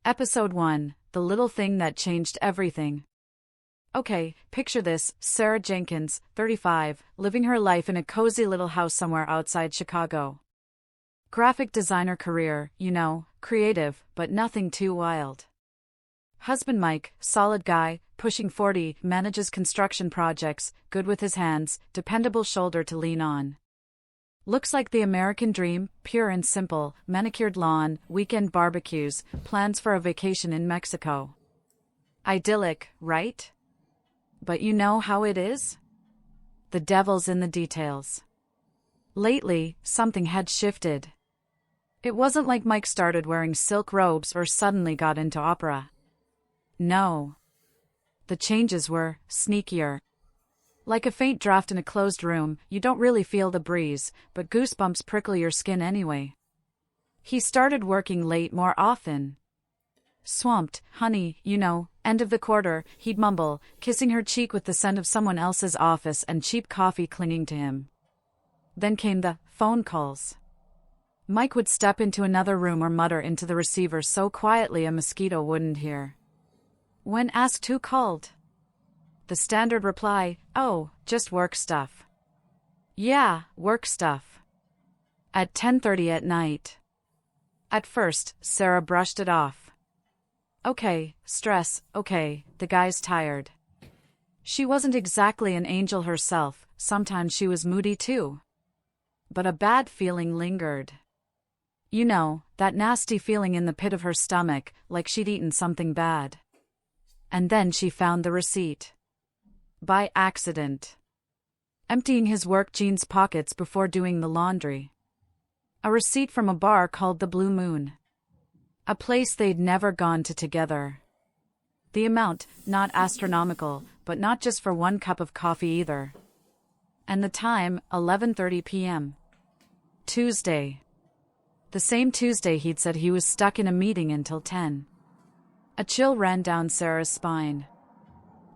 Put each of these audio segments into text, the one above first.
Episode 1, The Little Thing That Changed Everything. Okay, picture this, Sarah Jenkins, 35, living her life in a cozy little house somewhere outside Chicago. Graphic designer career, creative, but nothing too wild. Husband Mike, solid guy, pushing 40, manages construction projects, good with his hands, dependable shoulder to lean on. Looks like the American dream, pure and simple, manicured lawn, weekend barbecues, plans for a vacation in Mexico. Idyllic, right? But you know how it is? The devil's in the details. Lately, something had shifted. It wasn't like Mike started wearing silk robes or suddenly got into opera. No. The changes were sneakier. Like a faint draft in a closed room, you don't really feel the breeze, but goosebumps prickle your skin anyway. He started working late more often. Swamped, honey, end of the quarter, he'd mumble, kissing her cheek with the scent of someone else's office and cheap coffee clinging to him. Then came the phone calls. Mike would step into another room or mutter into the receiver so quietly a mosquito wouldn't hear. When asked who called, the standard reply, "Oh, just work stuff." Yeah, work stuff. At 10:30 at night. At first, Sarah brushed it off. Okay, stress, okay, the guy's tired. She wasn't exactly an angel herself, sometimes she was moody too. But a bad feeling lingered. That nasty feeling in the pit of her stomach, like she'd eaten something bad. And then she found the receipt. By accident. Emptying his work jeans pockets before doing the laundry. A receipt from a bar called the Blue Moon. A place they'd never gone to together. The amount, not astronomical, but not just for one cup of coffee either. And the time, 11:30 p.m. Tuesday. The same Tuesday he'd said he was stuck in a meeting until 10. A chill ran down Sarah's spine.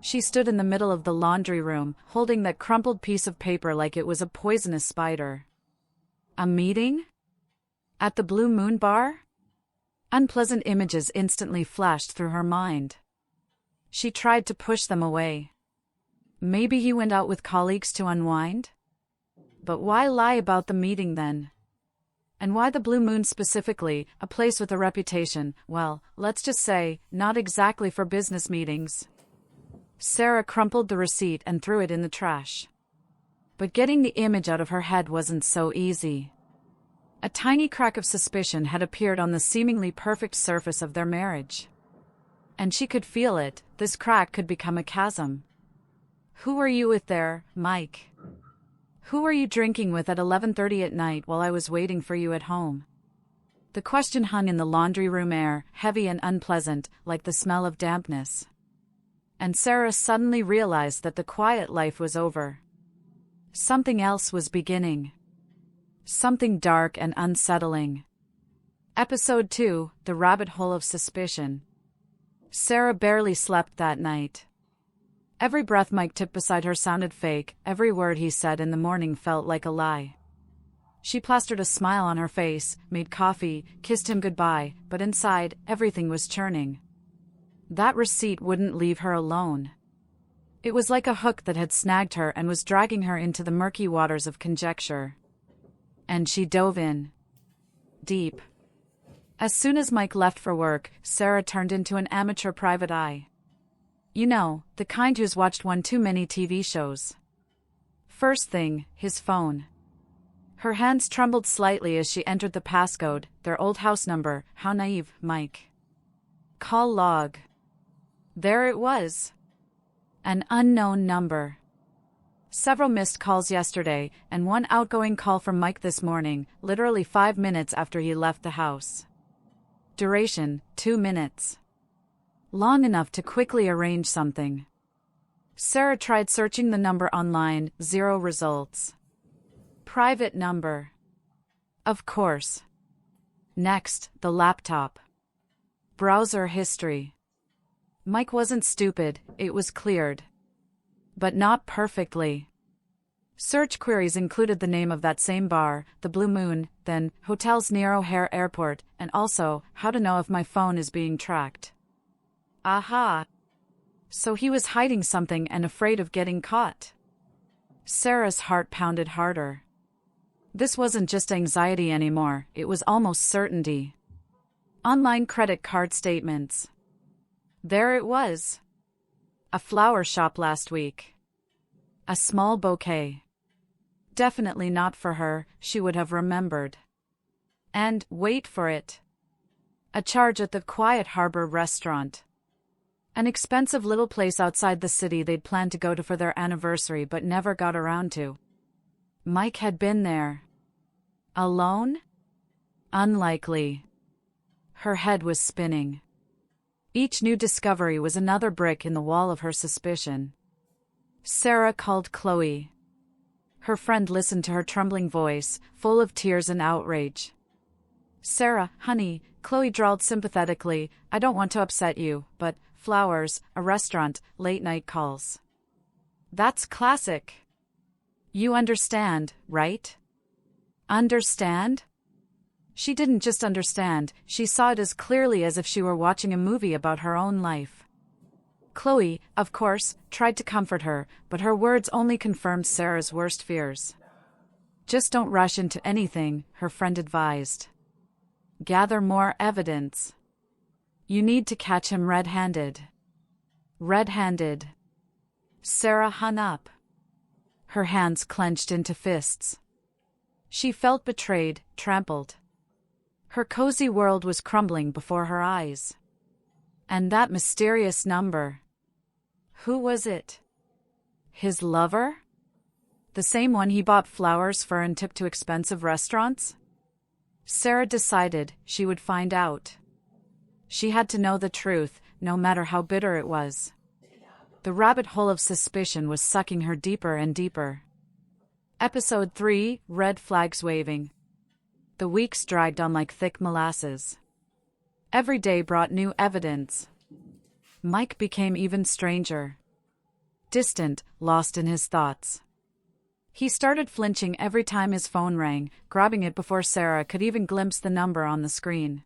She stood in the middle of the laundry room, holding that crumpled piece of paper like it was a poisonous spider. A meeting? At the Blue Moon Bar? Unpleasant images instantly flashed through her mind. She tried to push them away. Maybe he went out with colleagues to unwind? But why lie about the meeting then? And why the Blue Moon specifically, a place with a reputation, well, let's just say, not exactly for business meetings? Sarah crumpled the receipt and threw it in the trash. But getting the image out of her head wasn't so easy. A tiny crack of suspicion had appeared on the seemingly perfect surface of their marriage. And she could feel it, this crack could become a chasm. Who were you with there, Mike? Who were you drinking with at 11:30 at night while I was waiting for you at home? The question hung in the laundry room air, heavy and unpleasant, like the smell of dampness. And Sarah suddenly realized that the quiet life was over. Something else was beginning. Something dark and unsettling. Episode 2, The Rabbit Hole of Suspicion. Sarah barely slept that night. Every breath Mike took beside her sounded fake, every word he said in the morning felt like a lie. She plastered a smile on her face, made coffee, kissed him goodbye, but inside, everything was churning. That receipt wouldn't leave her alone. It was like a hook that had snagged her and was dragging her into the murky waters of conjecture. And she dove in. Deep. As soon as Mike left for work, Sarah turned into an amateur private eye. The kind who's watched one too many TV shows. First thing, his phone. Her hands trembled slightly as she entered the passcode, their old house number, how naive, Mike. Call log. There it was. An unknown number. Several missed calls yesterday, and one outgoing call from Mike this morning, literally 5 minutes after he left the house. Duration, 2 minutes. Long enough to quickly arrange something. Sarah tried searching the number online, 0 results. Private number. Of course. Next, the laptop. Browser history. Mike wasn't stupid, it was cleared. But not perfectly. Search queries included the name of that same bar, the Blue Moon, then hotels near O'Hare Airport, and also how to know if my phone is being tracked. Aha! So he was hiding something and afraid of getting caught. Sarah's heart pounded harder. This wasn't just anxiety anymore, it was almost certainty. Online credit card statements. There it was. A flower shop last week. A small bouquet. Definitely not for her, she would have remembered. And, wait for it. A charge at the Quiet Harbor restaurant. An expensive little place outside the city they'd planned to go to for their anniversary but never got around to. Mike had been there. Alone? Unlikely. Her head was spinning. Each new discovery was another brick in the wall of her suspicion. Sarah called Chloe. Her friend listened to her trembling voice, full of tears and outrage. "Sarah, honey," Chloe drawled sympathetically, "I don't want to upset you, but flowers, a restaurant, late-night calls. That's classic. You understand, right?" Understand? She didn't just understand, she saw it as clearly as if she were watching a movie about her own life. Chloe, of course, tried to comfort her, but her words only confirmed Sarah's worst fears. "Just don't rush into anything," her friend advised. "Gather more evidence. You need to catch him red-handed." Red-handed. Sarah hung up. Her hands clenched into fists. She felt betrayed, trampled. Her cozy world was crumbling before her eyes. And that mysterious number. Who was it? His lover? The same one he bought flowers for and took to expensive restaurants? Sarah decided she would find out. She had to know the truth, no matter how bitter it was. The rabbit hole of suspicion was sucking her deeper and deeper. Episode 3, Red Flags Waving. The weeks dragged on like thick molasses. Every day brought new evidence. Mike became even stranger. Distant, lost in his thoughts. He started flinching every time his phone rang, grabbing it before Sarah could even glimpse the number on the screen.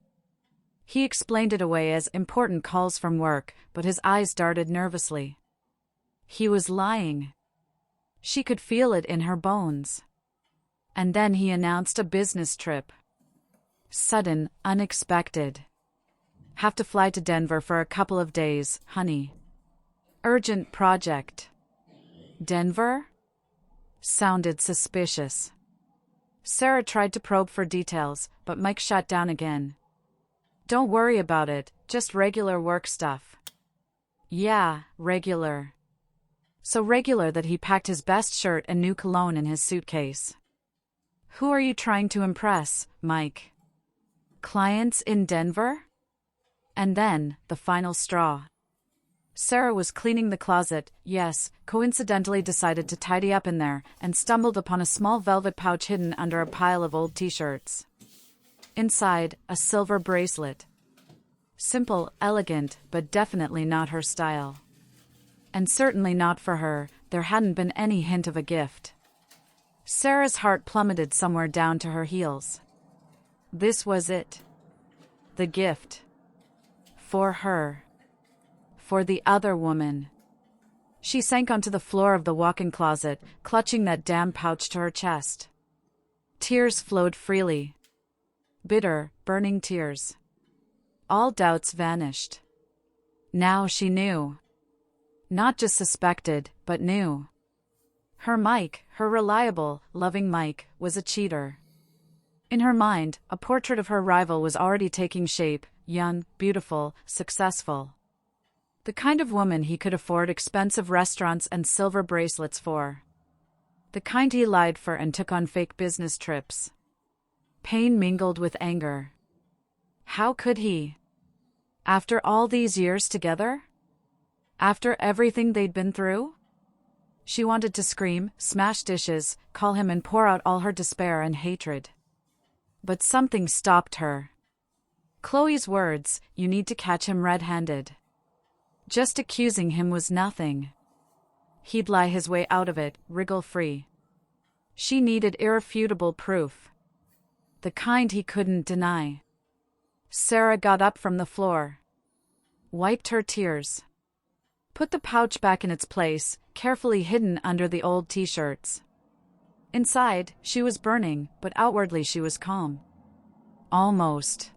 He explained it away as important calls from work, but his eyes darted nervously. He was lying. She could feel it in her bones. And then he announced a business trip. Sudden, unexpected. "Have to fly to Denver for a couple of days, honey. Urgent project." Denver? Sounded suspicious. Sarah tried to probe for details, but Mike shut down again. "Don't worry about it, just regular work stuff." Yeah, regular. So regular that he packed his best shirt and new cologne in his suitcase. "Who are you trying to impress, Mike? Clients in Denver?" And then, the final straw. Sarah was cleaning the closet, yes, coincidentally decided to tidy up in there, and stumbled upon a small velvet pouch hidden under a pile of old t-shirts. Inside, a silver bracelet. Simple, elegant, but definitely not her style. And certainly not for her, there hadn't been any hint of a gift. Sarah's heart plummeted somewhere down to her heels. This was it. The gift. For her. For the other woman. She sank onto the floor of the walk-in closet, clutching that damn pouch to her chest. Tears flowed freely. Bitter, burning tears. All doubts vanished. Now she knew. Not just suspected, but knew. Her Mike, her reliable, loving Mike, was a cheater. In her mind, a portrait of her rival was already taking shape, young, beautiful, successful. The kind of woman he could afford expensive restaurants and silver bracelets for. The kind he lied for and took on fake business trips. Pain mingled with anger. How could he? After all these years together? After everything they'd been through? She wanted to scream, smash dishes, call him and pour out all her despair and hatred. But something stopped her. Chloe's words, "You need to catch him red-handed." Just accusing him was nothing. He'd lie his way out of it, wriggle free. She needed irrefutable proof. The kind he couldn't deny. Sarah got up from the floor. Wiped her tears. Put the pouch back in its place, carefully hidden under the old t-shirts. Inside, she was burning, but outwardly she was calm. Almost.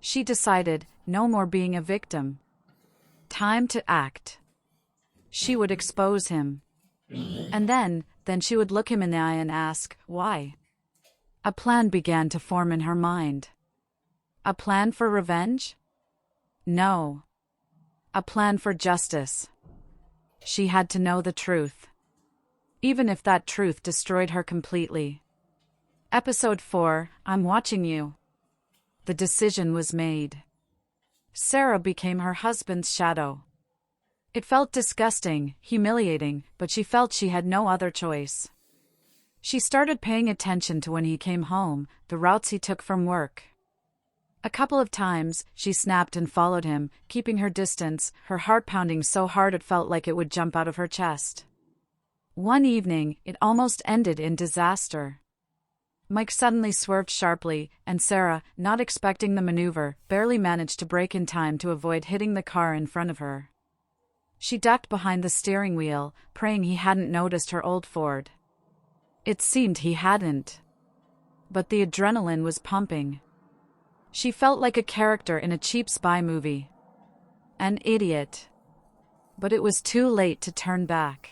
She decided, no more being a victim. Time to act. She would expose him. And then she would look him in the eye and ask, why? A plan began to form in her mind. A plan for revenge? No. A plan for justice. She had to know the truth. Even if that truth destroyed her completely. Episode 4, I'm watching you. The decision was made. Sarah became her husband's shadow. It felt disgusting, humiliating, but she felt she had no other choice. She started paying attention to when he came home, the routes he took from work. A couple of times, she snapped and followed him, keeping her distance, her heart pounding so hard it felt like it would jump out of her chest. One evening, it almost ended in disaster. Mike suddenly swerved sharply, and Sarah, not expecting the maneuver, barely managed to brake in time to avoid hitting the car in front of her. She ducked behind the steering wheel, praying he hadn't noticed her old Ford. It seemed he hadn't. But the adrenaline was pumping. She felt like a character in a cheap spy movie. An idiot. But it was too late to turn back.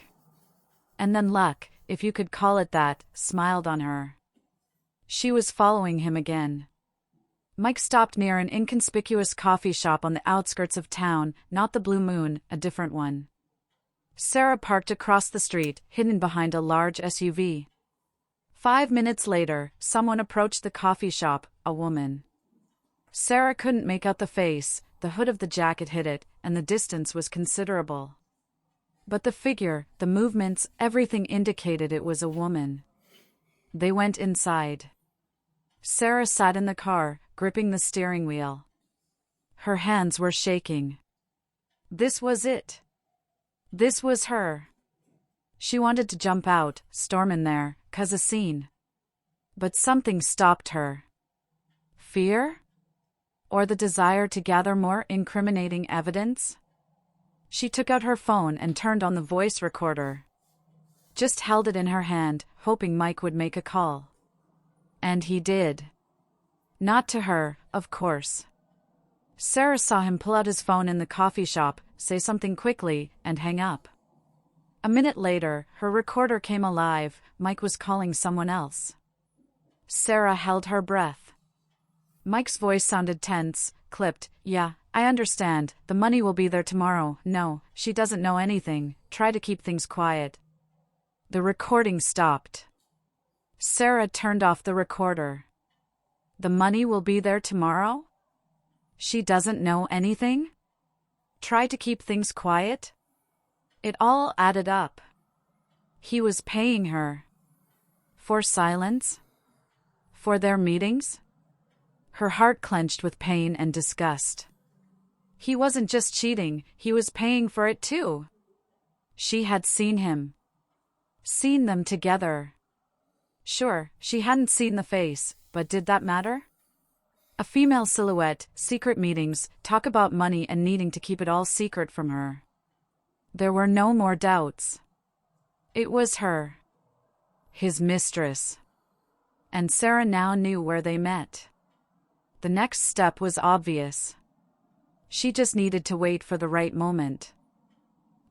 And then luck, if you could call it that, smiled on her. She was following him again. Mike stopped near an inconspicuous coffee shop on the outskirts of town, not the Blue Moon, a different one. Sarah parked across the street, hidden behind a large SUV. 5 minutes later, someone approached the coffee shop, a woman. Sarah couldn't make out the face, the hood of the jacket hid it, and the distance was considerable. But the figure, the movements, everything indicated it was a woman. They went inside. Sarah sat in the car, gripping the steering wheel. Her hands were shaking. This was it. This was her. She wanted to jump out, storm in there, cause a scene. But something stopped her. Fear? Or the desire to gather more incriminating evidence? She took out her phone and turned on the voice recorder. Just held it in her hand, hoping Mike would make a call. And he did. Not to her, of course. Sarah saw him pull out his phone in the coffee shop, say something quickly, and hang up. A minute later, her recorder came alive. Mike was calling someone else. Sarah held her breath. Mike's voice sounded tense, clipped. Yeah, I understand. The money will be there tomorrow. No, she doesn't know anything. Try to keep things quiet. The recording stopped. Sarah turned off the recorder. The money will be there tomorrow? She doesn't know anything? Try to keep things quiet? It all added up. He was paying her. For silence? For their meetings? Her heart clenched with pain and disgust. He wasn't just cheating, he was paying for it too. She had seen him. Seen them together. Sure, she hadn't seen the face, but did that matter? A female silhouette, secret meetings, talk about money and needing to keep it all secret from her. There were no more doubts. It was her. His mistress. And Sarah now knew where they met. The next step was obvious. She just needed to wait for the right moment.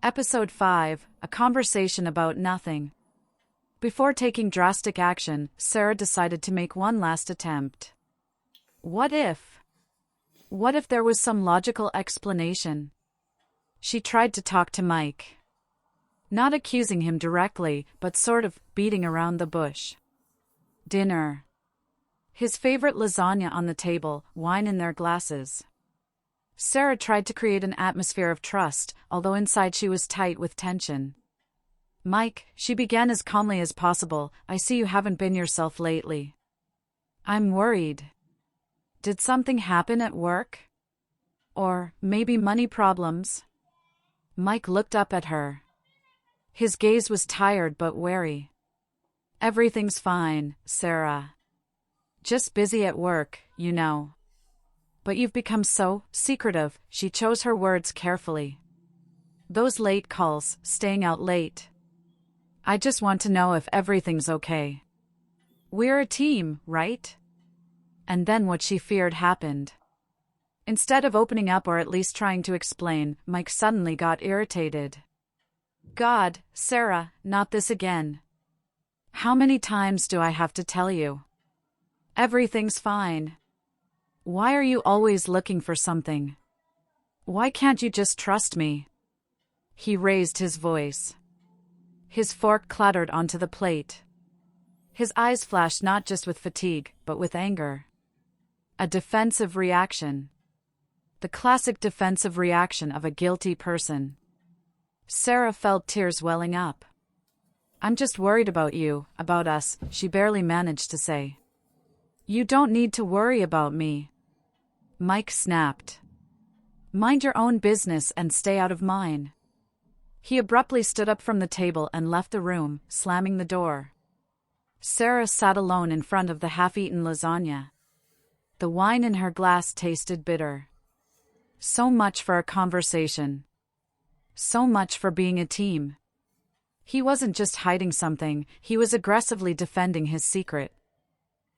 Episode 5, a conversation about nothing. Before taking drastic action, Sarah decided to make one last attempt. What if? What if there was some logical explanation? She tried to talk to Mike. Not accusing him directly, but sort of beating around the bush. Dinner. His favorite lasagna on the table, wine in their glasses. Sarah tried to create an atmosphere of trust, although inside she was tight with tension. Mike, she began as calmly as possible, I see you haven't been yourself lately. I'm worried. Did something happen at work? Or maybe money problems? Mike looked up at her. His gaze was tired but wary. Everything's fine, Sarah. Just busy at work, you know. But you've become so secretive, she chose her words carefully. Those late calls, staying out late. I just want to know if everything's okay. We're a team, right? And then what she feared happened. Instead of opening up or at least trying to explain, Mike suddenly got irritated. God, Sarah, not this again. How many times do I have to tell you? Everything's fine. Why are you always looking for something? Why can't you just trust me? He raised his voice. His fork clattered onto the plate. His eyes flashed not just with fatigue, but with anger. A defensive reaction. The classic defensive reaction of a guilty person. Sarah felt tears welling up. I'm just worried about you, about us, she barely managed to say. You don't need to worry about me. Mike snapped. Mind your own business and stay out of mine. He abruptly stood up from the table and left the room, slamming the door. Sarah sat alone in front of the half-eaten lasagna. The wine in her glass tasted bitter. So much for a conversation. So much for being a team. He wasn't just hiding something, he was aggressively defending his secret.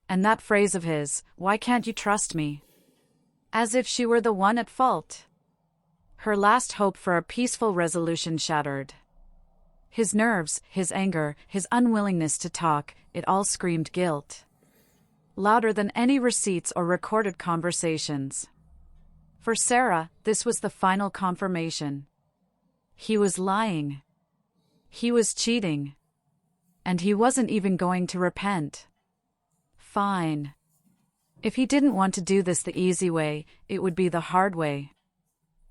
And that phrase of his, why can't you trust me? As if she were the one at fault. Her last hope for a peaceful resolution shattered. His nerves, his anger, his unwillingness to talk, it all screamed guilt. Louder than any receipts or recorded conversations. For Sarah, this was the final confirmation. He was lying. He was cheating. And he wasn't even going to repent. Fine. If he didn't want to do this the easy way, it would be the hard way.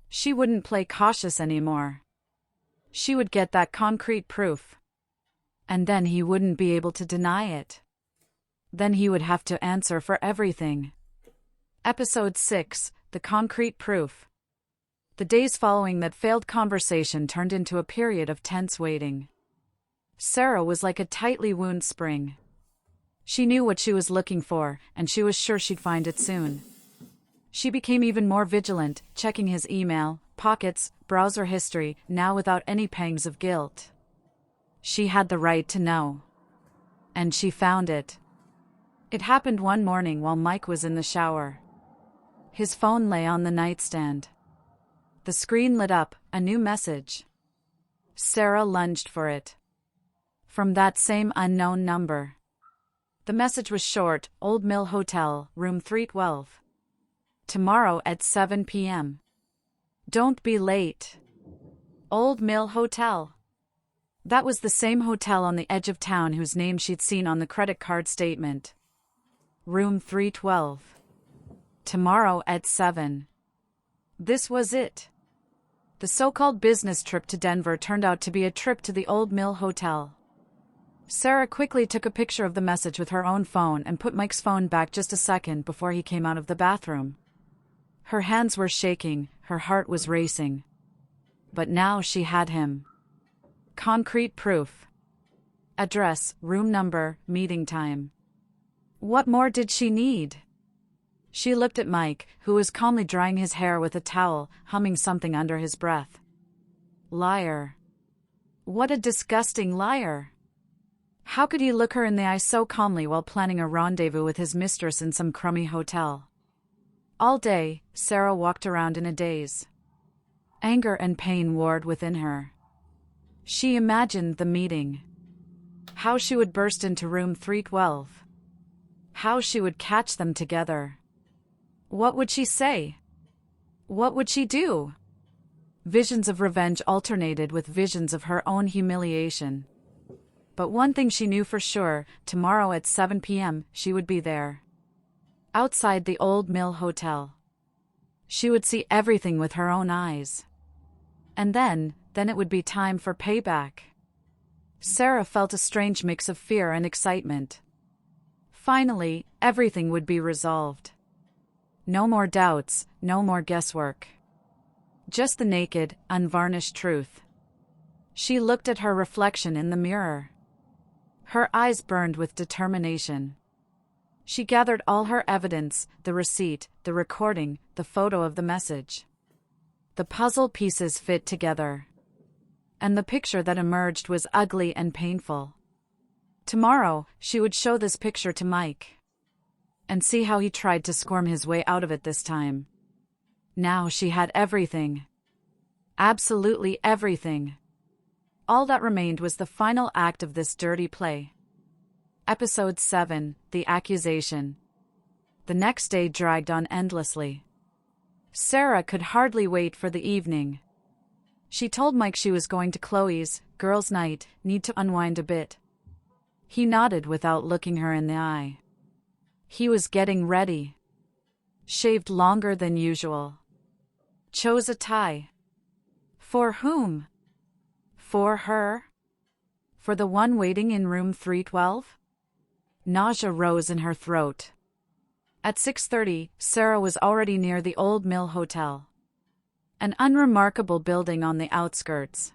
She wouldn't play cautious anymore. She would get that concrete proof. And then he wouldn't be able to deny it. Then he would have to answer for everything. Episode 6, The Concrete Proof. The days following that failed conversation turned into a period of tense waiting. Sarah was like a tightly wound spring. She knew what she was looking for, and she was sure she'd find it soon. She became even more vigilant, checking his email, pockets, browser history, now without any pangs of guilt. She had the right to know. And she found it. It happened one morning while Mike was in the shower. His phone lay on the nightstand. The screen lit up, a new message. Sarah lunged for it. From that same unknown number. The message was short, Old Mill Hotel, room 312. Tomorrow at 7 p.m. Don't be late. Old Mill Hotel. That was the same hotel on the edge of town whose name she'd seen on the credit card statement. Room 312. Tomorrow at 7. This was it. The so-called business trip to Denver turned out to be a trip to the Old Mill Hotel. Sarah quickly took a picture of the message with her own phone and put Mike's phone back just a second before he came out of the bathroom. Her hands were shaking, her heart was racing. But now she had him. Concrete proof. Address, room number, meeting time. What more did she need? She looked at Mike, who was calmly drying his hair with a towel, humming something under his breath. Liar. What a disgusting liar. How could he look her in the eye so calmly while planning a rendezvous with his mistress in some crummy hotel? All day, Sarah walked around in a daze. Anger and pain warred within her. She imagined the meeting. How she would burst into room 312. How she would catch them together. What would she say? What would she do? Visions of revenge alternated with visions of her own humiliation. But one thing she knew for sure, tomorrow at 7 p.m., she would be there. Outside the Old Mill Hotel. She would see everything with her own eyes. And then it would be time for payback. Sarah felt a strange mix of fear and excitement. Finally, everything would be resolved. No more doubts, no more guesswork. Just the naked, unvarnished truth. She looked at her reflection in the mirror. Her eyes burned with determination. She gathered all her evidence, the receipt, the recording, the photo of the message. The puzzle pieces fit together. And the picture that emerged was ugly and painful. Tomorrow, she would show this picture to Mike. And see how he tried to squirm his way out of it this time. Now she had everything. Absolutely everything. All that remained was the final act of this dirty play. Episode 7, The Accusation. The next day dragged on endlessly. Sarah could hardly wait for the evening. She told Mike she was going to Chloe's, girls' night, need to unwind a bit. He nodded without looking her in the eye. He was getting ready. Shaved longer than usual. Chose a tie. For whom? For her? For the one waiting in room 312? Nausea rose in her throat. At 6:30, Sarah was already near the Old Mill Hotel. An unremarkable building on the outskirts.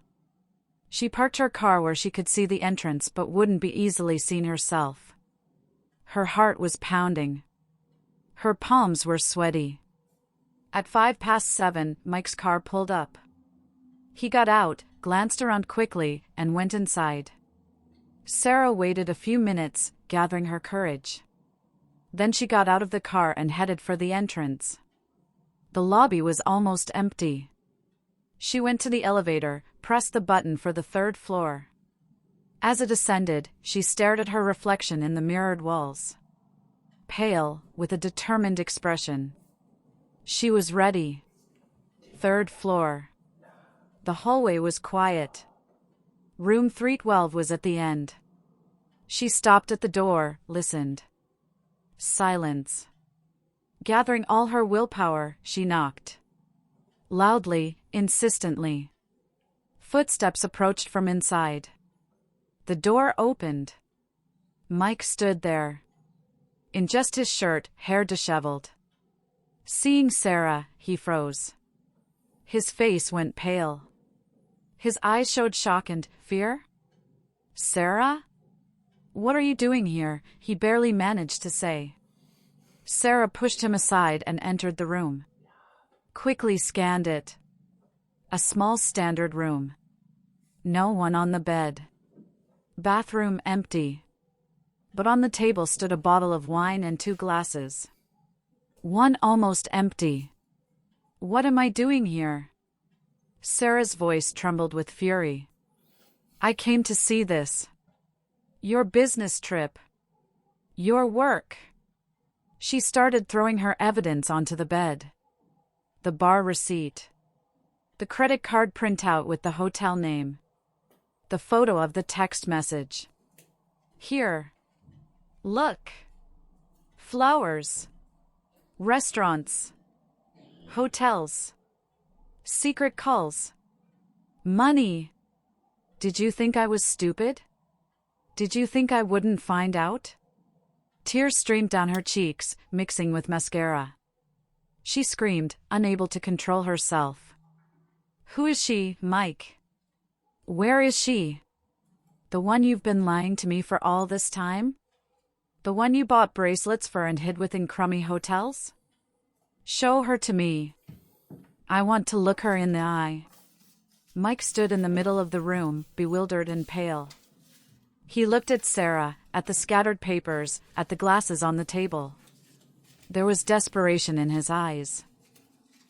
She parked her car where she could see the entrance but wouldn't be easily seen herself. Her heart was pounding. Her palms were sweaty. At 7:05, Mike's car pulled up. He got out, glanced around quickly, and went inside. Sarah waited a few minutes, gathering her courage. Then she got out of the car and headed for the entrance. The lobby was almost empty. She went to the elevator, pressed the button for the 3rd floor. As it ascended, she stared at her reflection in the mirrored walls. Pale, with a determined expression. She was ready. 3rd floor. The hallway was quiet. Room 312 was at the end. She stopped at the door, listened. Silence. Gathering all her willpower, she knocked. Loudly, insistently. Footsteps approached from inside. The door opened. Mike stood there. In just his shirt, hair disheveled. Seeing Sarah, he froze. His face went pale. His eyes showed shock and fear. Sarah? What are you doing here? He barely managed to say. Sarah pushed him aside and entered the room. Quickly scanned it. A small standard room. No one on the bed. Bathroom empty. But on the table stood a bottle of wine and 2 glasses. One almost empty. What am I doing here? Sarah's voice trembled with fury. I came to see this. Your business trip. Your work. She started throwing her evidence onto the bed. The bar receipt. The credit card printout with the hotel name. The photo of the text message. Here. Look. Flowers. Restaurants. Hotels. Secret calls. Money. Did you think I was stupid? Did you think I wouldn't find out? Tears streamed down her cheeks, mixing with mascara. She screamed, unable to control herself. Who is she, Mike? Where is she? The one you've been lying to me for all this time? The one you bought bracelets for and hid within crummy hotels? Show her to me. I want to look her in the eye. Mike stood in the middle of the room, bewildered and pale. He looked at Sarah, at the scattered papers, at the glasses on the table. There was desperation in his eyes.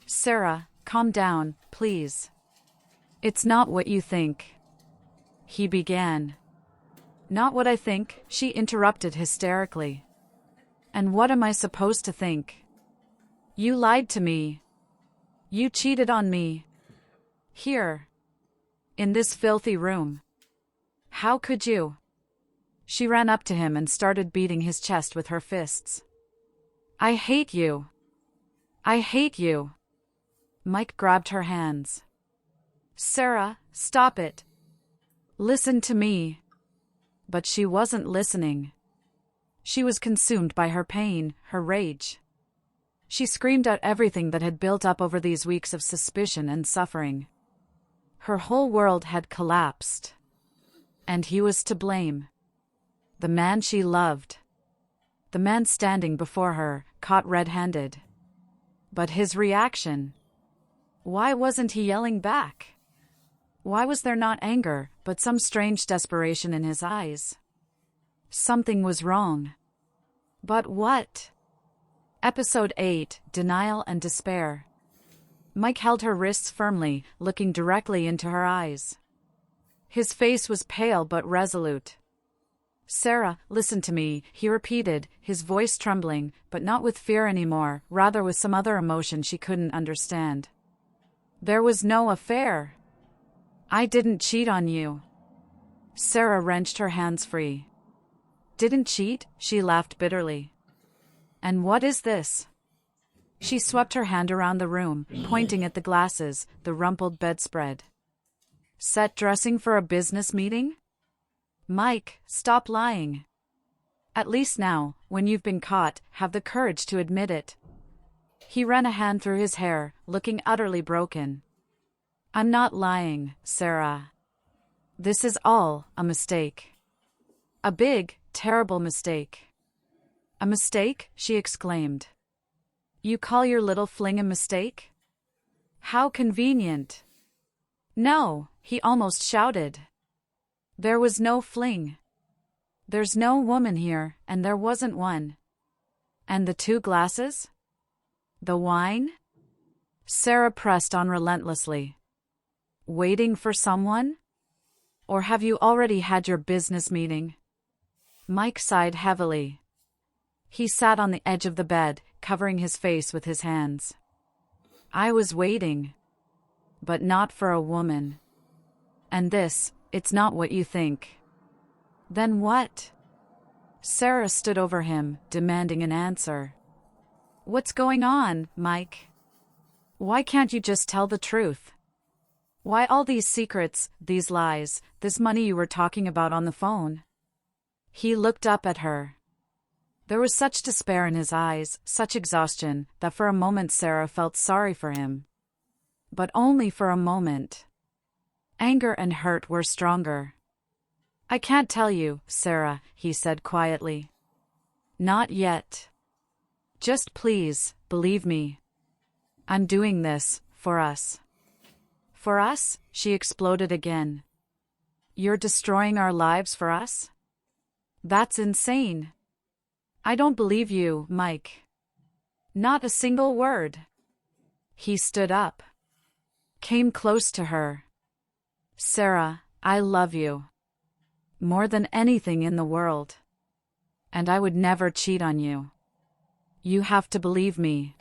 Sarah, calm down, please. It's not what you think. He began. Not what I think, she interrupted hysterically. And what am I supposed to think? You lied to me. You cheated on me. Here. In this filthy room. How could you? She ran up to him and started beating his chest with her fists. I hate you. I hate you. Mike grabbed her hands. Sarah, stop it. Listen to me. But she wasn't listening. She was consumed by her pain, her rage. She screamed out everything that had built up over these weeks of suspicion and suffering. Her whole world had collapsed. And he was to blame. The man she loved. The man standing before her, caught red-handed. But his reaction. Why wasn't he yelling back? Why was there not anger, but some strange desperation in his eyes? Something was wrong. But what? Episode 8, Denial and Despair. Mike held her wrists firmly, looking directly into her eyes. His face was pale but resolute. "Sarah, listen to me," he repeated, his voice trembling, but not with fear anymore, rather with some other emotion she couldn't understand. "There was no affair. I didn't cheat on you." Sarah wrenched her hands free. "Didn't cheat?" she laughed bitterly. "And what is this?" She swept her hand around the room, pointing at the glasses, the rumpled bedspread. "Set dressing for a business meeting?" "Mike, stop lying. At least now, when you've been caught, have the courage to admit it." He ran a hand through his hair, looking utterly broken. "I'm not lying, Sarah. This is all a mistake. A big, terrible mistake." "A mistake?" she exclaimed. "You call your little fling a mistake? How convenient." "No," he almost shouted. "There was no fling. There's no woman here, and there wasn't one. And the 2 glasses? The wine?" Sarah pressed on relentlessly. "Waiting for someone? Or have you already had your business meeting?" Mike sighed heavily. He sat on the edge of the bed, covering his face with his hands. "I was waiting. But not for a woman. And this, it's not what you think." "Then what?" Sarah stood over him, demanding an answer. "What's going on, Mike? Why can't you just tell the truth? Why all these secrets, these lies, this money you were talking about on the phone?" He looked up at her. There was such despair in his eyes, such exhaustion, that for a moment Sarah felt sorry for him. But only for a moment. Anger and hurt were stronger. "I can't tell you, Sarah," he said quietly. "Not yet. Just please, believe me. I'm doing this for us." "For us?" she exploded again. "You're destroying our lives for us? That's insane. I don't believe you, Mike. Not a single word." He stood up. Came close to her. "Sarah, I love you. More than anything in the world. And I would never cheat on you. You have to believe me."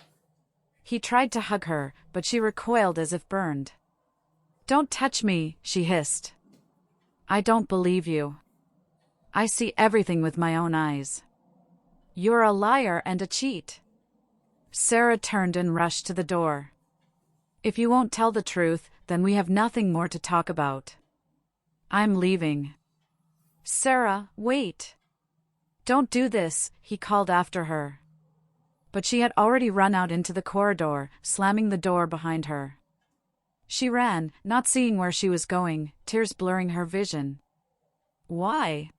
He tried to hug her, but she recoiled as if burned. "Don't touch me," she hissed. "I don't believe you. I see everything with my own eyes. You're a liar and a cheat." Sarah turned and rushed to the door. "If you won't tell the truth, then we have nothing more to talk about. I'm leaving." "Sarah, wait. Don't do this," he called after her. But she had already run out into the corridor, slamming the door behind her. She ran, not seeing where she was going, tears blurring her vision. Why?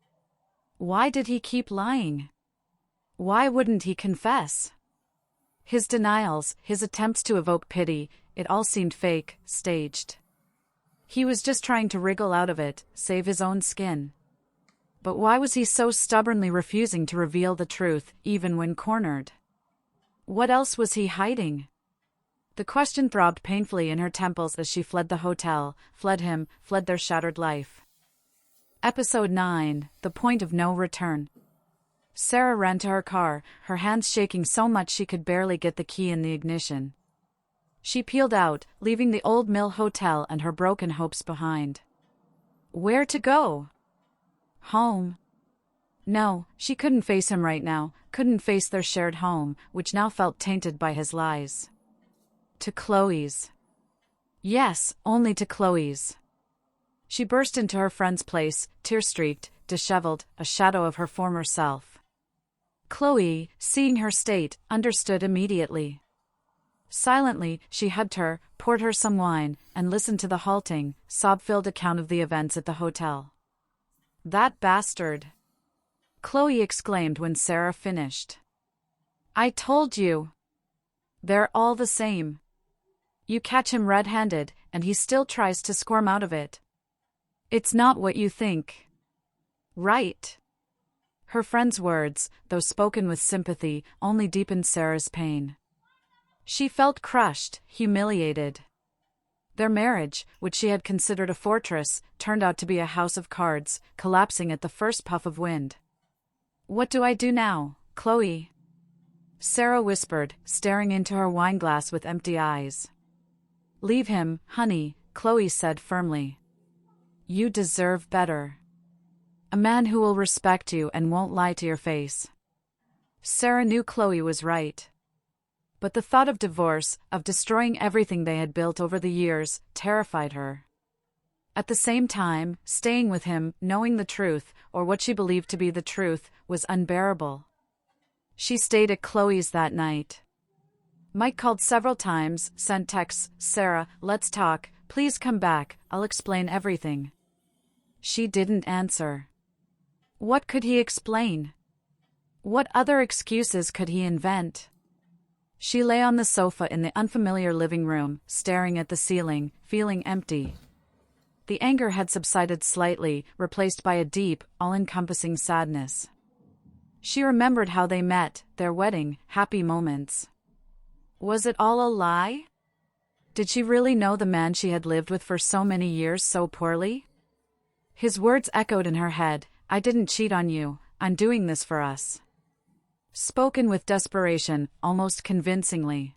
Why did he keep lying? Why wouldn't he confess? His denials, his attempts to evoke pity, it all seemed fake, staged. He was just trying to wriggle out of it, save his own skin. But why was he so stubbornly refusing to reveal the truth, even when cornered? What else was he hiding? The question throbbed painfully in her temples as she fled the hotel, fled him, fled their shattered life. Episode 9, The Point of No Return. Sarah ran to her car, her hands shaking so much she could barely get the key in the ignition. She peeled out, leaving the old mill hotel and her broken hopes behind. Where to go? Home. No, she couldn't face him right now, couldn't face their shared home, which now felt tainted by his lies. To Chloe's. Yes, only to Chloe's. She burst into her friend's place, tear-streaked, disheveled, a shadow of her former self. Chloe, seeing her state, understood immediately. Silently, she hugged her, poured her some wine, and listened to the halting, sob-filled account of the events at the hotel. That bastard. Chloe exclaimed when Sarah finished. I told you. They're all the same. You catch him red-handed, and he still tries to squirm out of it. It's not what you think. Right. Her friend's words, though spoken with sympathy, only deepened Sarah's pain. She felt crushed, humiliated. Their marriage, which she had considered a fortress, turned out to be a house of cards, collapsing at the first puff of wind. What do I do now, Chloe? Sarah whispered, staring into her wineglass with empty eyes. Leave him, honey, Chloe said firmly. You deserve better. A man who will respect you and won't lie to your face. Sarah knew Chloe was right. But the thought of divorce, of destroying everything they had built over the years, terrified her. At the same time, staying with him, knowing the truth, or what she believed to be the truth, was unbearable. She stayed at Chloe's that night. Mike called several times, sent texts, Sarah, let's talk, please come back, I'll explain everything. She didn't answer. What could he explain? What other excuses could he invent? She lay on the sofa in the unfamiliar living room, staring at the ceiling, feeling empty. The anger had subsided slightly, replaced by a deep, all-encompassing sadness. She remembered how they met, their wedding, happy moments. Was it all a lie? Did she really know the man she had lived with for so many years so poorly? His words echoed in her head, I didn't cheat on you, I'm doing this for us. Spoken with desperation, almost convincingly.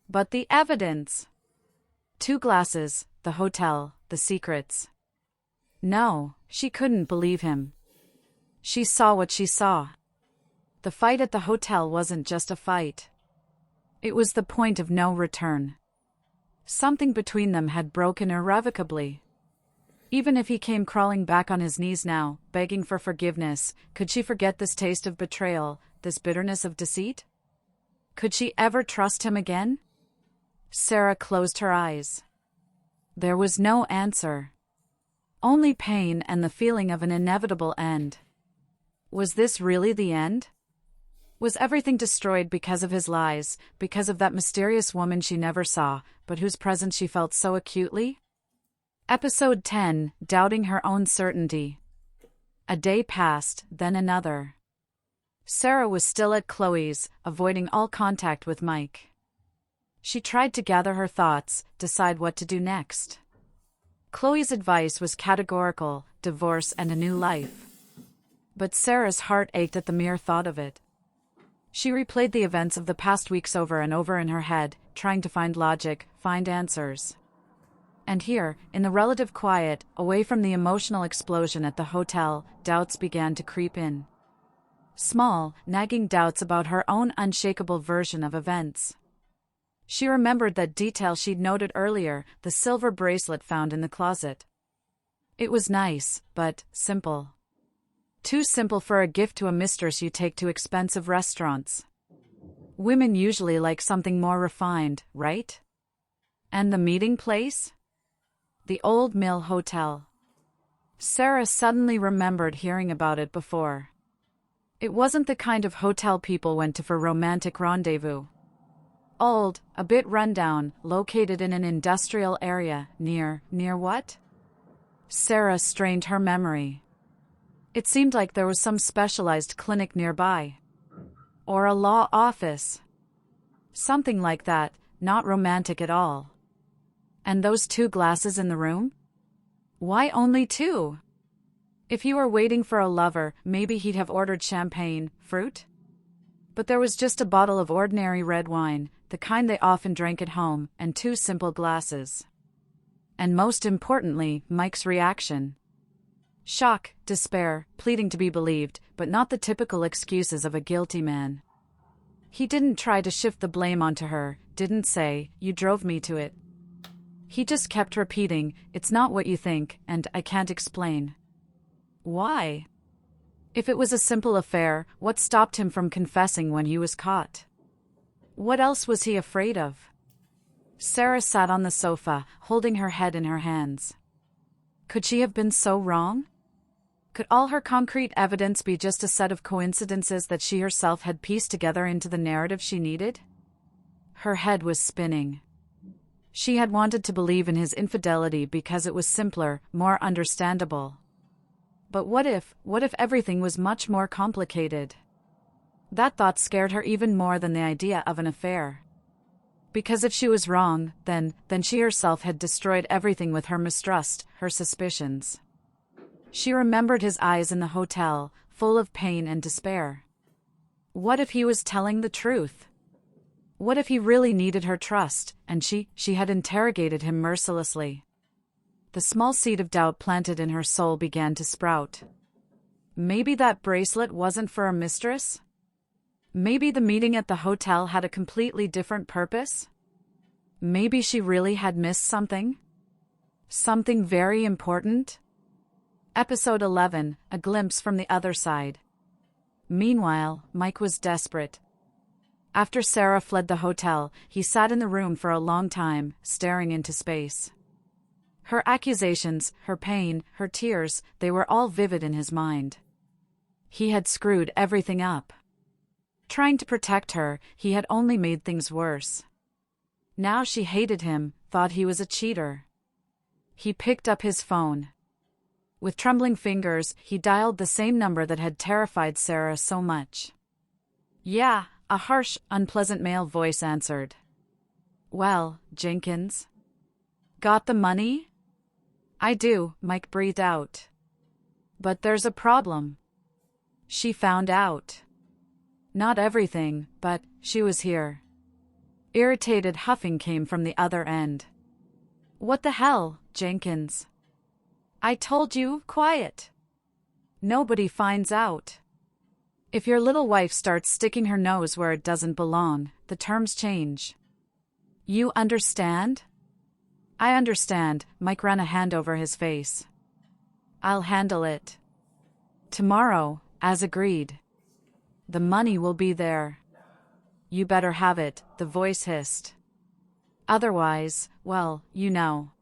But the evidence! 2 glasses, the hotel, the secrets. No, she couldn't believe him. She saw what she saw. The fight at the hotel wasn't just a fight. It was the point of no return. Something between them had broken irrevocably. Even if he came crawling back on his knees now, begging for forgiveness, could she forget this taste of betrayal, this bitterness of deceit? Could she ever trust him again? Sarah closed her eyes. There was no answer. Only pain and the feeling of an inevitable end. Was this really the end? Was everything destroyed because of his lies, because of that mysterious woman she never saw, but whose presence she felt so acutely? Episode 10, Doubting Her Own Certainty. A day passed, then another. Sarah was still at Chloe's, avoiding all contact with Mike. She tried to gather her thoughts, decide what to do next. Chloe's advice was categorical, divorce and a new life. But Sarah's heart ached at the mere thought of it. She replayed the events of the past weeks over and over in her head, trying to find logic, find answers. And here, in the relative quiet, away from the emotional explosion at the hotel, doubts began to creep in. Small, nagging doubts about her own unshakable version of events. She remembered that detail she'd noted earlier, the silver bracelet found in the closet. It was nice, but simple. Too simple for a gift to a mistress you take to expensive restaurants. Women usually like something more refined, right? And the meeting place? The Old Mill Hotel. Sarah suddenly remembered hearing about it before. It wasn't the kind of hotel people went to for romantic rendezvous. Old, a bit rundown, located in an industrial area, near what? Sarah strained her memory. It seemed like there was some specialized clinic nearby. Or a law office. Something like that, not romantic at all. And those 2 glasses in the room? Why only 2? If he were waiting for a lover, maybe he'd have ordered champagne, fruit? But there was just a bottle of ordinary red wine, the kind they often drank at home, and 2 simple glasses. And most importantly, Mike's reaction. Shock, despair, pleading to be believed, but not the typical excuses of a guilty man. He didn't try to shift the blame onto her, didn't say, you drove me to it. He just kept repeating, it's not what you think, and I can't explain. Why? If it was a simple affair, what stopped him from confessing when he was caught? What else was he afraid of? Sarah sat on the sofa, holding her head in her hands. Could she have been so wrong? Could all her concrete evidence be just a set of coincidences that she herself had pieced together into the narrative she needed? Her head was spinning. She had wanted to believe in his infidelity because it was simpler, more understandable. But what if everything was much more complicated? That thought scared her even more than the idea of an affair. Because if she was wrong, then she herself had destroyed everything with her mistrust, her suspicions. She remembered his eyes in the hotel, full of pain and despair. What if he was telling the truth? What if he really needed her trust, and she had interrogated him mercilessly? The small seed of doubt planted in her soul began to sprout. Maybe that bracelet wasn't for a mistress? Maybe the meeting at the hotel had a completely different purpose? Maybe she really had missed something? Something very important? Episode 11, A Glimpse from the Other Side. Meanwhile, Mike was desperate. After Sarah fled the hotel, he sat in the room for a long time, staring into space. Her accusations, her pain, her tears, they were all vivid in his mind. He had screwed everything up. Trying to protect her, he had only made things worse. Now she hated him, thought he was a cheater. He picked up his phone. With trembling fingers, he dialed the same number that had terrified Sarah so much. "Yeah," a harsh, unpleasant male voice answered. "Well, Jenkins? Got the money?" "I do," Mike breathed out. "But there's a problem." She found out. Not everything, but she was here. Irritated huffing came from the other end. "What the hell, Jenkins? I told you, quiet. Nobody finds out. If your little wife starts sticking her nose where it doesn't belong, the terms change. You understand?" "I understand," Mike ran a hand over his face. "I'll handle it. Tomorrow, as agreed. The money will be there. You better have it," the voice hissed. "Otherwise, well, you know.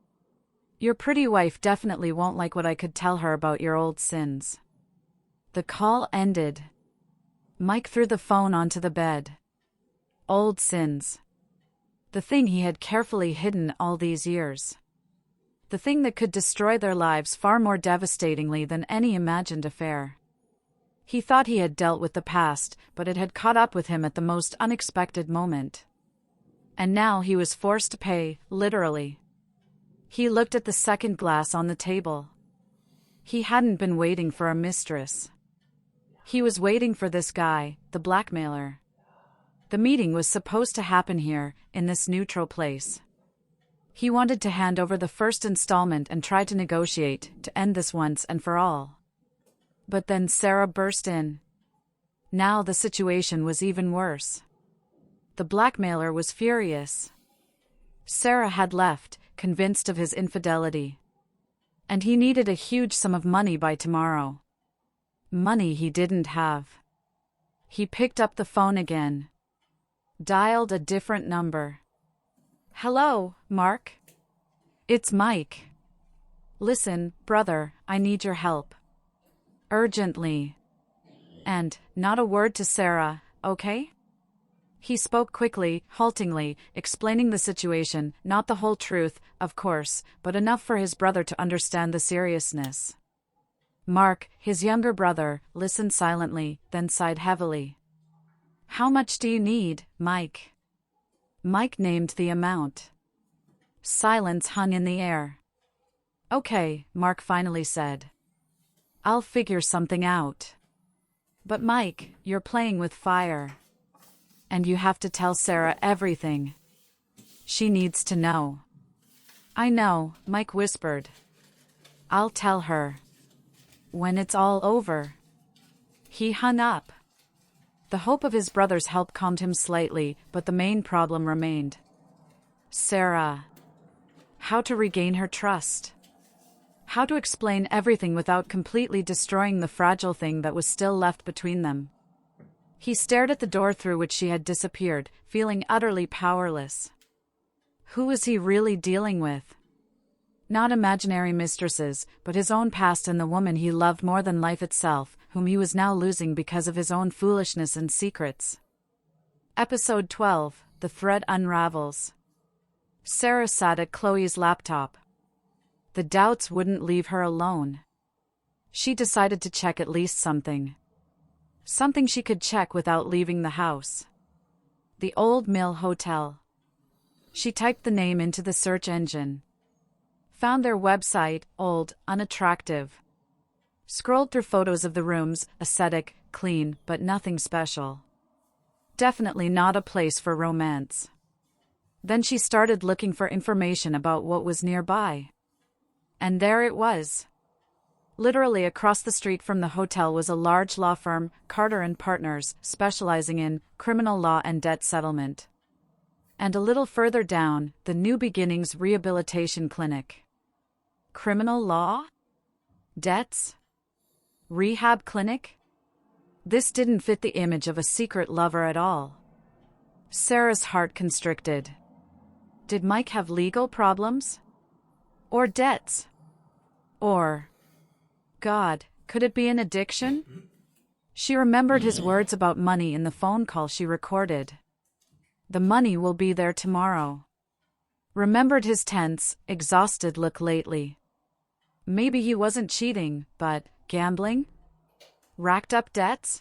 Your pretty wife definitely won't like what I could tell her about your old sins." The call ended. Mike threw the phone onto the bed. Old sins. The thing he had carefully hidden all these years. The thing that could destroy their lives far more devastatingly than any imagined affair. He thought he had dealt with the past, but it had caught up with him at the most unexpected moment. And now he was forced to pay, literally. He looked at the second glass on the table. He hadn't been waiting for a mistress. He was waiting for this guy, the blackmailer. The meeting was supposed to happen here, in this neutral place. He wanted to hand over the first installment and try to negotiate, to end this once and for all. But then Sarah burst in. Now the situation was even worse. The blackmailer was furious. Sarah had left, convinced of his infidelity. And he needed a huge sum of money by tomorrow. Money he didn't have. He picked up the phone again. Dialed a different number. "Hello, Mark? It's Mike. Listen, brother, I need your help. Urgently. And not a word to Sarah, okay?" He spoke quickly, haltingly, explaining the situation, not the whole truth, of course, but enough for his brother to understand the seriousness. Mark, his younger brother, listened silently, then sighed heavily. "How much do you need, Mike?" Mike named the amount. Silence hung in the air. "Okay," Mark finally said. "I'll figure something out. But Mike, you're playing with fire. And you have to tell Sarah everything. She needs to know." "I know," Mike whispered. "I'll tell her. When it's all over." He hung up. The hope of his brother's help calmed him slightly, but the main problem remained. Sarah. How to regain her trust. How to explain everything without completely destroying the fragile thing that was still left between them. He stared at the door through which she had disappeared, feeling utterly powerless. Who was he really dealing with? Not imaginary mistresses, but his own past and the woman he loved more than life itself, whom he was now losing because of his own foolishness and secrets. Episode 12, The Thread Unravels. Sarah sat at Chloe's laptop. The doubts wouldn't leave her alone. She decided to check at least something. Something she could check without leaving the house. The Old Mill Hotel. She typed the name into the search engine. Found their website, old, unattractive. Scrolled through photos of the rooms, aesthetic, clean, but nothing special. Definitely not a place for romance. Then she started looking for information about what was nearby. And there it was. Literally across the street from the hotel was a large law firm, Carter & Partners, specializing in criminal law and debt settlement. And a little further down, the New Beginnings Rehabilitation Clinic. Criminal law? Debts? Rehab clinic? This didn't fit the image of a secret lover at all. Sarah's heart constricted. Did Mike have legal problems? Or debts? Or, God, could it be an addiction? She remembered his words about money in the phone call she recorded. The money will be there tomorrow. Remembered his tense, exhausted look lately. Maybe he wasn't cheating, but gambling? Racked up debts?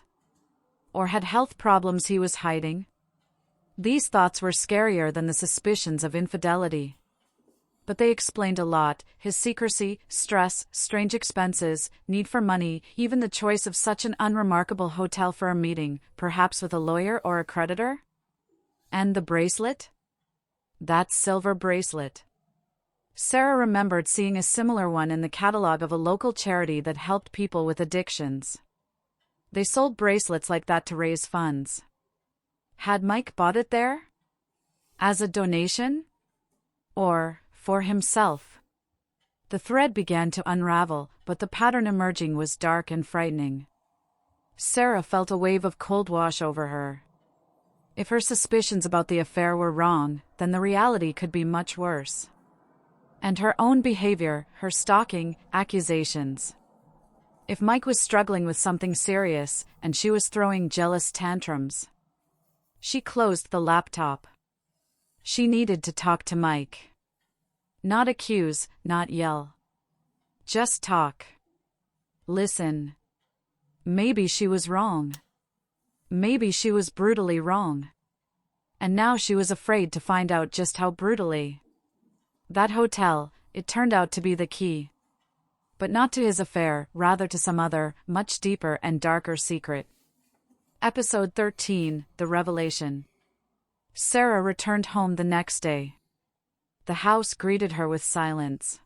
Or had health problems he was hiding? These thoughts were scarier than the suspicions of infidelity. But they explained a lot: his secrecy, stress, strange expenses, need for money, even the choice of such an unremarkable hotel for a meeting, perhaps with a lawyer or a creditor. And the bracelet? That silver bracelet. Sarah remembered seeing a similar one in the catalog of a local charity that helped people with addictions. They sold bracelets like that to raise funds. Had Mike bought it there? As a donation? Or for himself? The thread began to unravel, but the pattern emerging was dark and frightening. Sarah felt a wave of cold wash over her. If her suspicions about the affair were wrong, then the reality could be much worse. And her own behavior, her stalking, accusations. If Mike was struggling with something serious, and she was throwing jealous tantrums. She closed the laptop. She needed to talk to Mike. Not accuse, not yell. Just talk. Listen. Maybe she was wrong. Maybe she was brutally wrong. And now she was afraid to find out just how brutally. That hotel, it turned out to be the key. But not to his affair, rather to some other, much deeper and darker secret. Episode 13, The Revelation. Sarah returned home the next day. The house greeted her with silence.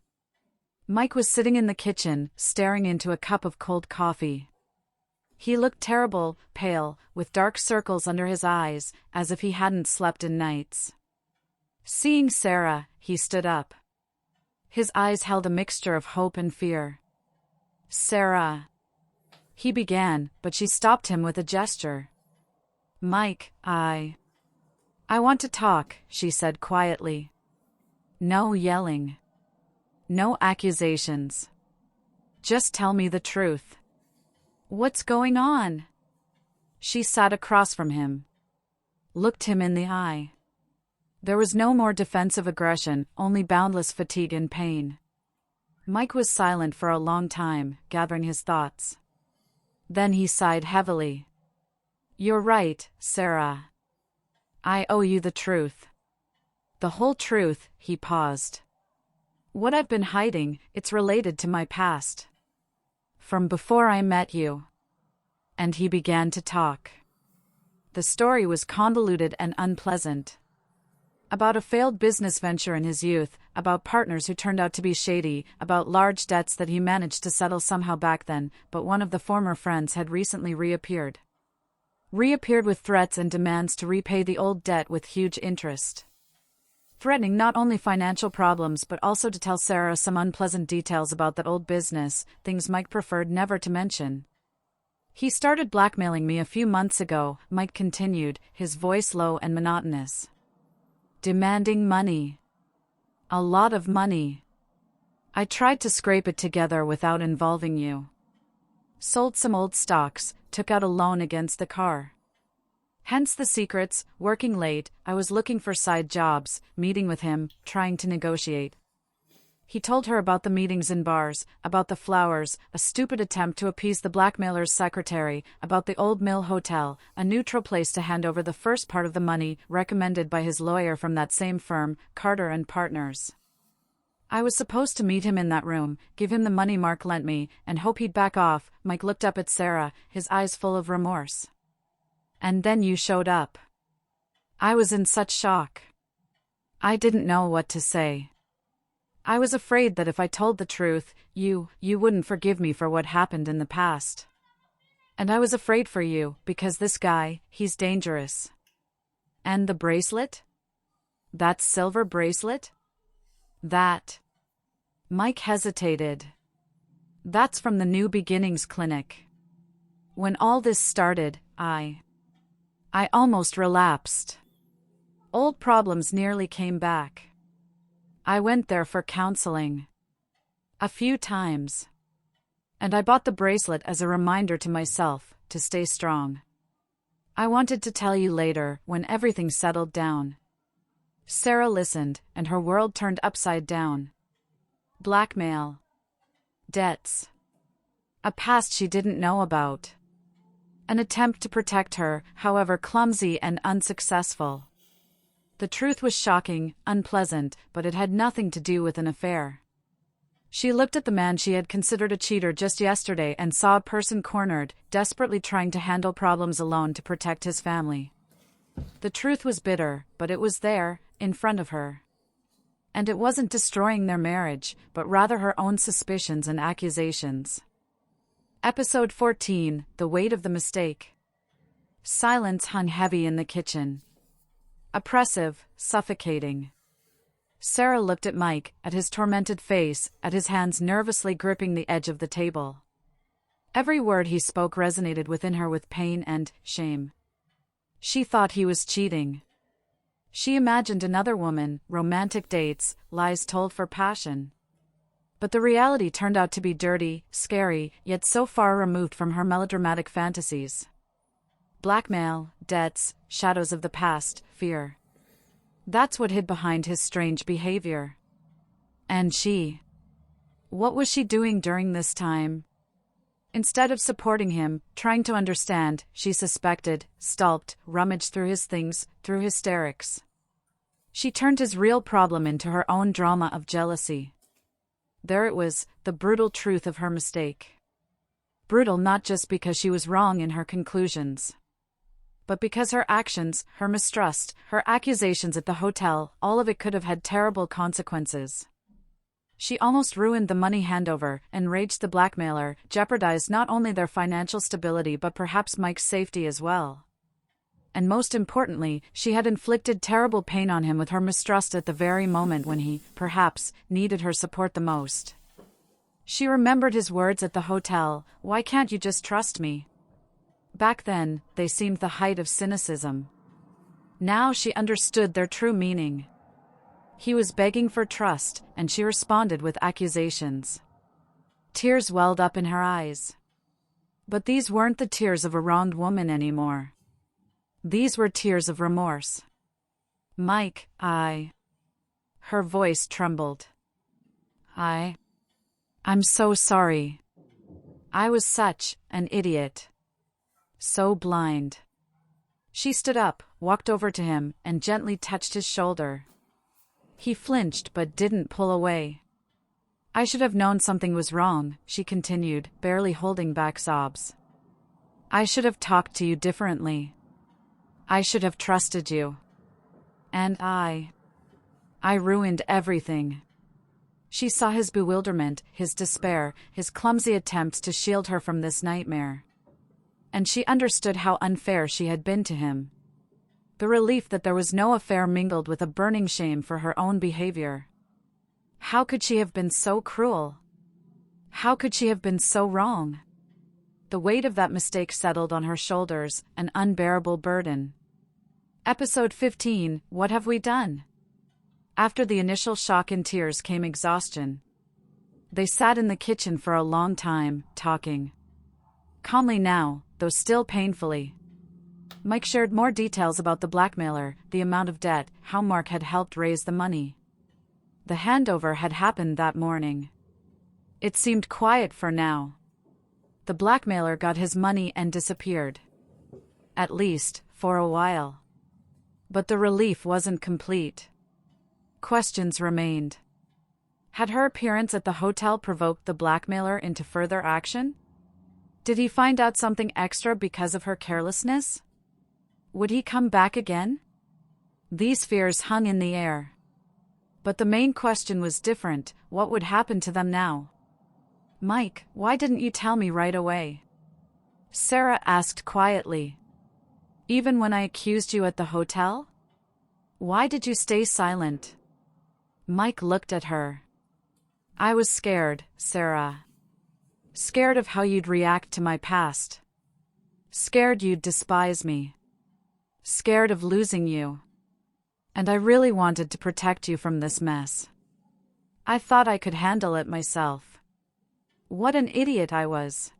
Mike was sitting in the kitchen, staring into a cup of cold coffee. He looked terrible, pale, with dark circles under his eyes, as if he hadn't slept in nights. Seeing Sarah, he stood up. His eyes held a mixture of hope and fear. Sarah, he began, but she stopped him with a gesture. Mike, I want to talk, she said quietly. No yelling. No accusations. Just tell me the truth. What's going on? She sat across from him. Looked him in the eye. There was no more defensive aggression, only boundless fatigue and pain. Mike was silent for a long time, gathering his thoughts. Then he sighed heavily. You're right, Sarah. I owe you the truth. The whole truth, he paused. What I've been hiding, it's related to my past. From before I met you. And he began to talk. The story was convoluted and unpleasant. About a failed business venture in his youth, about partners who turned out to be shady, about large debts that he managed to settle somehow back then, but one of the former friends had recently reappeared. Reappeared with threats and demands to repay the old debt with huge interest. Threatening not only financial problems but also to tell Sarah some unpleasant details about that old business, things Mike preferred never to mention. He started blackmailing me a few months ago, Mike continued, his voice low and monotonous. Demanding money. A lot of money. I tried to scrape it together without involving you. Sold some old stocks, took out a loan against the car. Hence the secrets, working late, I was looking for side jobs, meeting with him, trying to negotiate. He told her about the meetings in bars, about the flowers, a stupid attempt to appease the blackmailer's secretary, about the Old Mill Hotel, a neutral place to hand over the first part of the money, recommended by his lawyer from that same firm, Carter and Partners. I was supposed to meet him in that room, give him the money Mark lent me, and hope he'd back off. Mike looked up at Sarah, his eyes full of remorse. And then you showed up. I was in such shock. I didn't know what to say. I was afraid that if I told the truth, you wouldn't forgive me for what happened in the past. And I was afraid for you, because this guy, he's dangerous. And the bracelet? That silver bracelet? That. Mike hesitated. That's from the New Beginnings Clinic. When all this started, I almost relapsed. Old problems nearly came back. I went there for counseling. A few times. And I bought the bracelet as a reminder to myself to stay strong. I wanted to tell you later, when everything settled down. Sarah listened, and her world turned upside down. Blackmail. Debts. A past she didn't know about. An attempt to protect her, however clumsy and unsuccessful. The truth was shocking, unpleasant, but it had nothing to do with an affair. She looked at the man she had considered a cheater just yesterday and saw a person cornered, desperately trying to handle problems alone to protect his family. The truth was bitter, but it was there, in front of her. And it wasn't destroying their marriage, but rather her own suspicions and accusations. Episode 14, The Weight of the Mistake. Silence hung heavy in the kitchen. Oppressive, suffocating. Sarah looked at Mike, at his tormented face, at his hands nervously gripping the edge of the table. Every word he spoke resonated within her with pain and shame. She thought he was cheating. She imagined another woman, romantic dates, lies told for passion. But the reality turned out to be dirty, scary, yet so far removed from her melodramatic fantasies. Blackmail, debts, shadows of the past, fear. That's what hid behind his strange behavior. And she. What was she doing during this time? Instead of supporting him, trying to understand, she suspected, stalked, rummaged through his things, through hysterics. She turned his real problem into her own drama of jealousy. There it was, the brutal truth of her mistake. Brutal not just because she was wrong in her conclusions, but because her actions, her mistrust, her accusations at the hotel, all of it could have had terrible consequences. She almost ruined the money handover, enraged the blackmailer, jeopardized not only their financial stability but perhaps Mike's safety as well. And most importantly, she had inflicted terrible pain on him with her mistrust at the very moment when he, perhaps, needed her support the most. She remembered his words at the hotel, "Why can't you just trust me?" Back then, they seemed the height of cynicism. Now she understood their true meaning. He was begging for trust, and she responded with accusations. Tears welled up in her eyes. But these weren't the tears of a wronged woman anymore. These were tears of remorse. Mike, Her voice trembled. I'm so sorry. I was such an idiot. So blind. She stood up, walked over to him, and gently touched his shoulder. He flinched but didn't pull away. I should have known something was wrong, she continued, barely holding back sobs. I should have talked to you differently. I should have trusted you. And I ruined everything. She saw his bewilderment, his despair, his clumsy attempts to shield her from this nightmare. And she understood how unfair she had been to him. The relief that there was no affair mingled with a burning shame for her own behavior. How could she have been so cruel? How could she have been so wrong? The weight of that mistake settled on her shoulders, an unbearable burden. Episode 15, What Have We Done? After the initial shock and tears came exhaustion. They sat in the kitchen for a long time, talking. Calmly now, though still painfully. Mike shared more details about the blackmailer, the amount of debt, how Mark had helped raise the money. The handover had happened that morning. It seemed quiet for now. The blackmailer got his money and disappeared. At least, for a while. But the relief wasn't complete. Questions remained. Had her appearance at the hotel provoked the blackmailer into further action? Did he find out something extra because of her carelessness? Would he come back again? These fears hung in the air. But the main question was different: what would happen to them now? "Mike, why didn't you tell me right away?" Sarah asked quietly. "Even when I accused you at the hotel? Why did you stay silent?" Mike looked at her. "I was scared, Sarah. Scared of how you'd react to my past. Scared you'd despise me. Scared of losing you. And I really wanted to protect you from this mess. I thought I could handle it myself. What an idiot I was."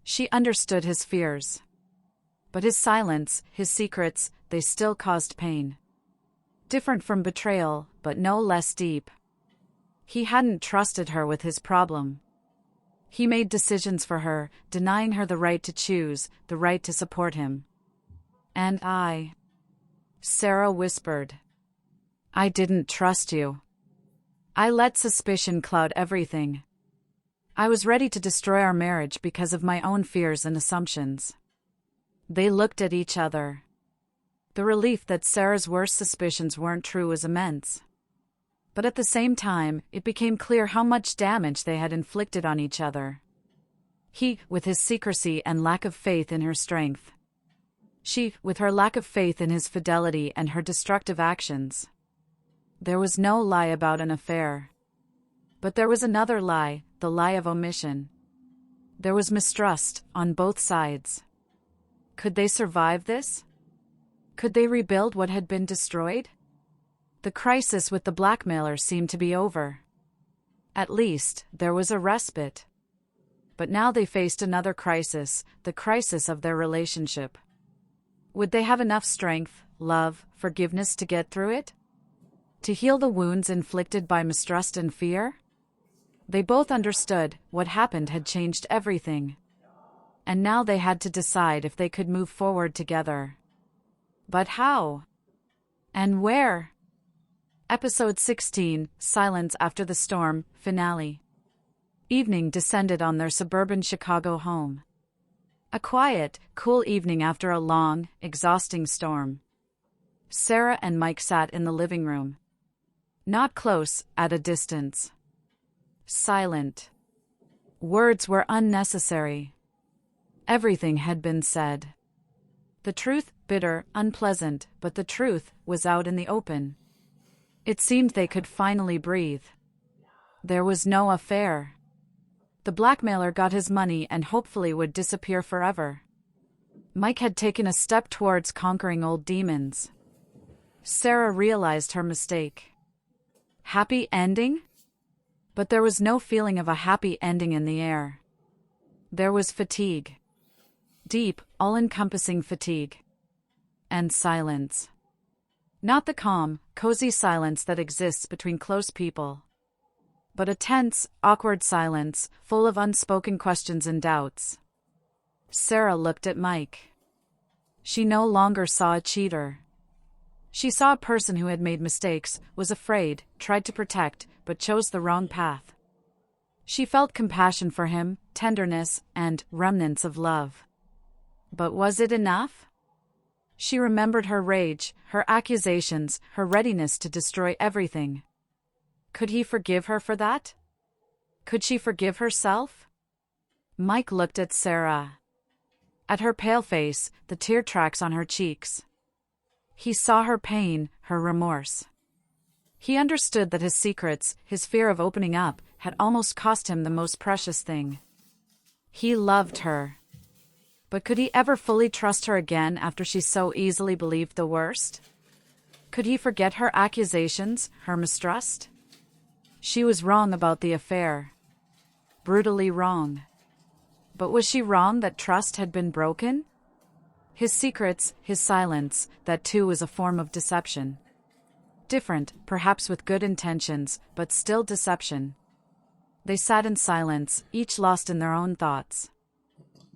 She understood his fears. But his silence, his secrets, they still caused pain. Different from betrayal, but no less deep. He hadn't trusted her with his problem. He made decisions for her, denying her the right to choose, the right to support him. "And Sarah whispered. "I didn't trust you. I let suspicion cloud everything. I was ready to destroy our marriage because of my own fears and assumptions." They looked at each other. The relief that Sarah's worst suspicions weren't true was immense. But at the same time, it became clear how much damage they had inflicted on each other. He, with his secrecy and lack of faith in her strength. She, with her lack of faith in his fidelity and her destructive actions. There was no lie about an affair. But there was another lie, the lie of omission. There was mistrust, on both sides. Could they survive this? Could they rebuild what had been destroyed? The crisis with the blackmailer seemed to be over. At least, there was a respite. But now they faced another crisis, the crisis of their relationship. Would they have enough strength, love, forgiveness to get through it? To heal the wounds inflicted by mistrust and fear? They both understood what happened had changed everything. And now they had to decide if they could move forward together. But how? And where? Episode 16, Silence After the Storm, Finale. Evening descended on their suburban Chicago home. A quiet, cool evening after a long, exhausting storm. Sarah and Mike sat in the living room. Not close, at a distance. Silent. Words were unnecessary. Everything had been said. The truth, bitter, unpleasant, but the truth, was out in the open. It seemed they could finally breathe. There was no affair. The blackmailer got his money and hopefully would disappear forever. Mike had taken a step towards conquering old demons. Sarah realized her mistake. Happy ending? But there was no feeling of a happy ending in the air. There was fatigue. Deep, all-encompassing fatigue. And silence. Not the calm, cozy silence that exists between close people. But a tense, awkward silence, full of unspoken questions and doubts. Sarah looked at Mike. She no longer saw a cheater. She saw a person who had made mistakes, was afraid, tried to protect, but chose the wrong path. She felt compassion for him, tenderness, and remnants of love. But was it enough? She remembered her rage, her accusations, her readiness to destroy everything. Could he forgive her for that? Could she forgive herself? Mike looked at Sarah. At her pale face, the tear tracks on her cheeks. He saw her pain, her remorse. He understood that his secrets, his fear of opening up, had almost cost him the most precious thing. He loved her. But could he ever fully trust her again after she so easily believed the worst? Could he forget her accusations, her mistrust? She was wrong about the affair. brutally wrong. But was she wrong that trust had been broken? His secrets, his silence, that too was a form of deception. Different, perhaps with good intentions, but still deception. They sat in silence, each lost in their own thoughts.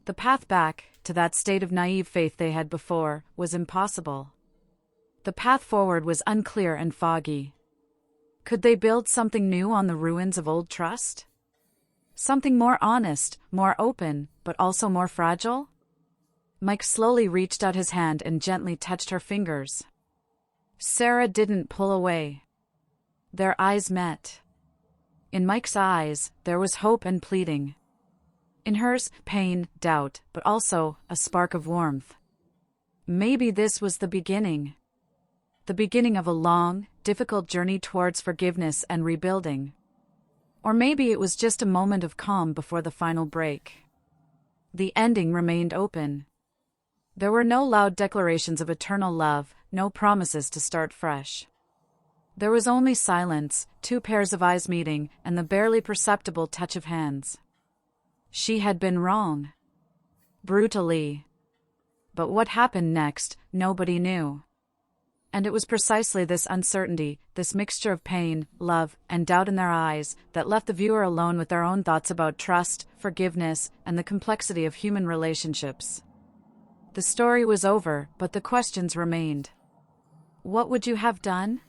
The path back, to that state of naive faith they had before, was impossible. The path forward was unclear and foggy. Could they build something new on the ruins of old trust? Something more honest, more open, but also more fragile? Mike slowly reached out his hand and gently touched her fingers. Sarah didn't pull away. Their eyes met. In Mike's eyes, there was hope and pleading. In hers, pain, doubt, but also a spark of warmth. Maybe this was the beginning. The beginning of a long, difficult journey towards forgiveness and rebuilding. Or maybe it was just a moment of calm before the final break. The ending remained open. There were no loud declarations of eternal love, no promises to start fresh. There was only silence, two pairs of eyes meeting, and the barely perceptible touch of hands. She had been wrong. Brutally. But what happened next, nobody knew. And it was precisely this uncertainty, this mixture of pain, love, and doubt in their eyes, that left the viewer alone with their own thoughts about trust, forgiveness, and the complexity of human relationships. The story was over, but the questions remained. What would you have done?